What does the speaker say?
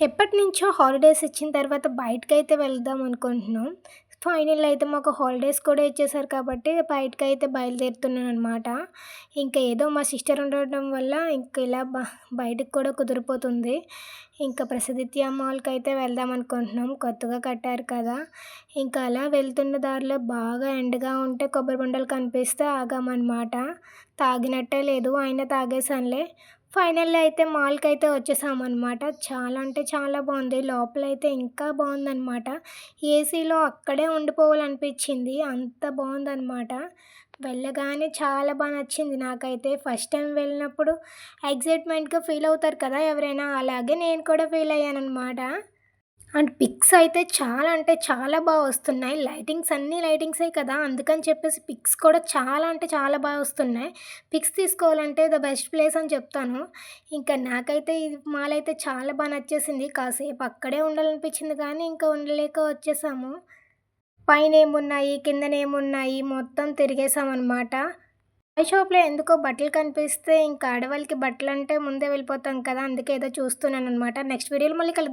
ఎప్పటినుంచో హాలిడేస్ ఇచ్చిన తర్వాత బయటకైతే వెళ్దాం అనుకుంటున్నాం. ఫైనల్ అయితే మాకు హాలిడేస్ కూడా ఇచ్చేసారు కాబట్టి బయటకైతే బయలుదేరుతున్నాననమాట. ఇంకా ఏదో మా సిస్టర్ ఉండడం వల్ల ఇంక ఇలా బయటకి కూడా కుదిరిపోతుంది. ఇంకా ప్రసిద్ధిత్య మాల్‌కైతే వెళ్దాం అనుకుంటున్నాం. కొత్తగా కట్టారు కదా! ఇంకా అలా వెళ్తున్న దారిలో బాగా ఎండగా ఉంటే కొబ్బరి బొండాలు కనిపిస్తే ఆగామనమాట. తాగినట్టే లేదు అయినా తాగేసానులే. ఫైనల్లీ అయితే మాల్‌కైతే వచ్చేసామనమాట. చాలా అంటే చాలా బావుంది. లోపలైతే ఇంకా బావుందనమాట. ఏసీలో అక్కడే ఉండిపోవాలనిపించింది. అంత బావుందనమాట. వెళ్ళగానే చాలా నచ్చింది నాకైతే. ఫస్ట్ టైం వెళ్ళినప్పుడు ఎక్సైట్‌మెంట్‌గా ఫీల్ అవుతారు కదా ఎవరైనా, అలాగే నేను కూడా ఫీల్ అయ్యాననమాట. అండ్ పిక్స్ అయితే చాలా అంటే చాలా వస్తున్నాయి. అన్నీ లైటింగ్సే కదా! అందుకని చెప్పేసి పిక్స్ కూడా చాలా అంటే చాలా వస్తున్నాయి. పిక్స్ తీసుకోవాలంటే ద బెస్ట్ ప్లేస్ అని చెప్తాను. ఇంకా నాకైతే ఇది మాల్ అయితే చాలా నచ్చేసింది. కాసేపు అక్కడే ఉండాలనిపించింది కానీ ఇంకా ఉండలేక వచ్చేసాము. పైనేమున్నాయి, కిందనేమున్నాయి మొత్తం తిరిగేసామనమాట. పై షాప్‌లో ఎందుకో బట్టలు కనిపిస్తే ఇంకా ఆడవాళ్ళకి బట్టలంటే ముందే వెళ్ళిపోతాం కదా! అందుకే ఏదో చూస్తున్నాననమాట. నెక్స్ట్ వీడియోలో మళ్ళీ కలుద్దాం.